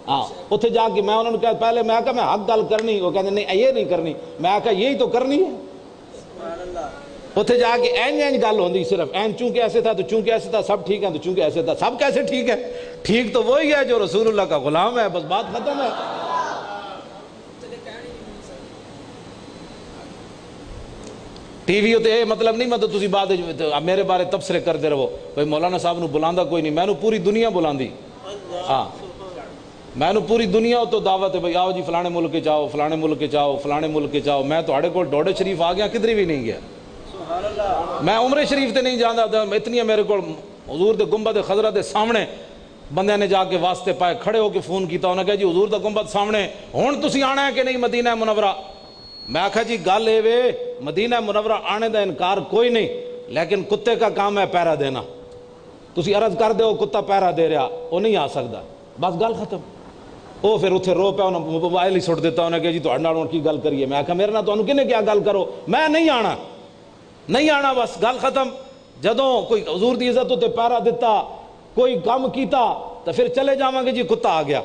ہاں اتنے جا کے میں انہوں نے کہا پہلے میں کہا میں حق گل کرنی، وہ کہتے نہیں یہ نہیں کرنی، میں کہا یہی تو کرنی ہے۔ اتنے جا کے این گل ہوندی صرف این چونکہ ایسے تھا تو چونکہ ایسے تھا، سب ٹھیک ہے تو چونکہ ایسے تھا، سب کیسے ٹھیک ہے؟ ٹھیک تو وہی ہے جو رسول اللہ کا غلام ہے، بس بات ختم ہے۔ ٹی وی ہوتے مطلب نہیں مطلب تسی بعد میرے بارے تبصرے کرتے رہو، بھئی مولانا صاحب نو بلاندا کوئی نہیں، میں نو پوری دنیا بلاندی، ہاں میں نو پوری دنیا تو دعوت ہے، بھئی آؤ جی فلانے ملک کے جاؤ، فلانے ملک کے جاؤ، فلانے ملک کے جاؤ۔ میں تو کو ڈوڑے شریف آ گیا، کدھر بھی نہیں گیا، میں عمرے شریف تے نہیں جانا، اتنی میرے کو حضور دے گنبد خضرا دے سامنے بندے نے جا کے واسطے پائے، کھڑے ہو کے فون کیتا، انہوں نے کہا جی حضور دا گنبد سامنے ہون تسی آنا ہے کہ نہیں مدینہ منورہ؟ میں کہا جی گل اے وے مدینہ منورہ آنے دا انکار کوئی نہیں، لیکن کتے کا کام ہے پیرا دینا، تسی عرض کر دے وہ کتا پیرا دے رہا، وہ نہیں آ سکتا، بس گل ختم۔ وہ پھر اتنے رو پیا، انہوں نے موبائل ہی سٹ دیتا، انہوں نے کہا جی تہاڈے نال کی گل کریے؟ میں کہا میرے نال تانوں کنے کیا گل کرو، میں نہیں آنا، نہیں آنا، بس گل ختم۔ جدوں کوئی حضور دی عزت تے پیرا دیتا، کوئی کام کیتا تو پھر چلے جاواں گے جی کتا آ گیا،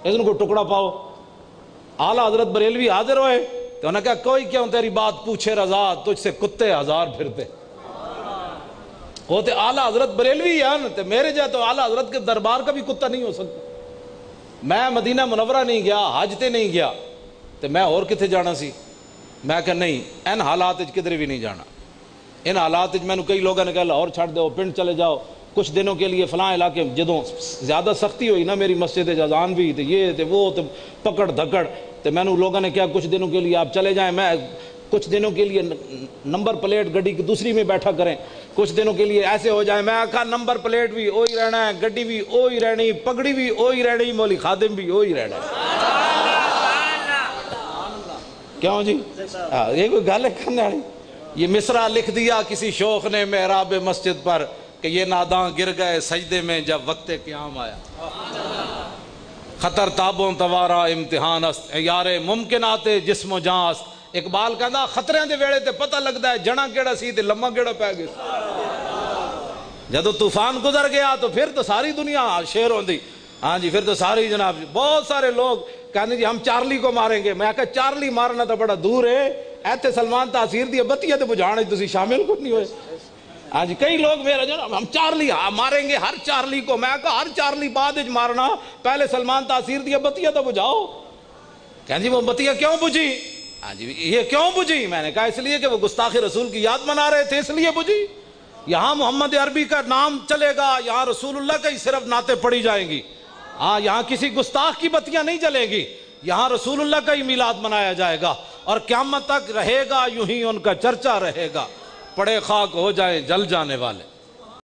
اس کو ٹکڑا پاؤ۔ اعلیٰ حضرت بریلوی حاضر ہوئے تو انہوں نے کہا کوئی کیوں تیری بات پوچھے رضا، تجھ سے کتے ہزار پھرتے۔ وہ تو اعلیٰ حضرت بریلوی ہیں تو میرے جائے تو اعلیٰ حضرت کے دربار کا بھی کتا نہیں ہو سکتا۔ میں مدینہ منورہ نہیں گیا، حج تے نہیں گیا تو میں اور کتے جانا سی؟ میں کہا نہیں، ان حالات کدھر بھی نہیں جانا۔ ان حالات میں نے کئی لوگوں نے کہا لاہور چھڑ دو، پنڈ چلے جاؤ کچھ دنوں کے لیے فلاں علاقے، جدوں زیادہ سختی ہوئی نا میری مسجد اذان بھی تو یہ تو وہ تو پکڑ دھکڑ، تو میں نے لوگوں نے کہا کچھ دنوں کے لیے آپ چلے جائیں، میں کچھ دنوں کے لیے نمبر پلیٹ گڈی کی دوسری میں بیٹھا کریں، کچھ دنوں کے لیے ایسے ہو جائیں۔ میں کہا نمبر پلیٹ بھی وہی رہنا ہے، گڈی بھی وہی رہنی، پگڑی بھی وہی رہنی، مولی خادم بھی وہی رہنا ہے۔ کیوں جی یہ کوئی گل ہے کرنے والی؟ یہ مصرع لکھ دیا کسی شوخ نے محراب مسجد پر کہ یہ ناداں گر گئے سجدے میں جب وقت قیام آیا، خطر تابوں توارا امتحان است، یار ممکنات جسم و جان است۔ اقبال کہندا خطریاں دے ویلے تے پتہ لگدا ہے جنا کیڑا سی تے لمحہ کیڑا پے گیا۔ جدو طوفان گزر گیا تو پھر تو ساری دنیا شیر ہوندی، ہاں جی پھر تو ساری جناب بہت سارے لوگ کہنے جی ہم چارلی کو ماریں گے۔ میں کہا چارلی مارنا تو بڑا دور ہے، ایتھے سلمان تاثیر دی بتیاں تے بجھانے تسی شامل کو نہیں ہوئے۔ ہاں جی کئی لوگ میرا جناب ہم چارلی ماریں گے ہر چارلی کو، میں کہا ہر چارلی بعد وچ مارنا، پہلے سلمان تاثیر دی بتیاں تو بجھاؤ۔ کہیں جی وہ بتیاں کیوں بجھی؟ ہاں جی یہ کیوں بجھی؟ میں نے کہا اس لیے کہ وہ گستاخ رسول کی یاد منا رہے تھے، اس لیے بجھی۔ یہاں محمد عربی کا نام چلے گا، یہاں رسول اللہ کا ہی صرف نعتیں پڑھی جائیں گی، ہاں یہاں کسی گستاخ کی بتیاں نہیں جلیں گی، یہاں رسول اللہ کا ہی میلاد منایا جائے گا، اور قیامت تک رہے گا یوں ہی ان کا چرچا رہے گا، پڑے خاک ہو جائیں جل جانے والے۔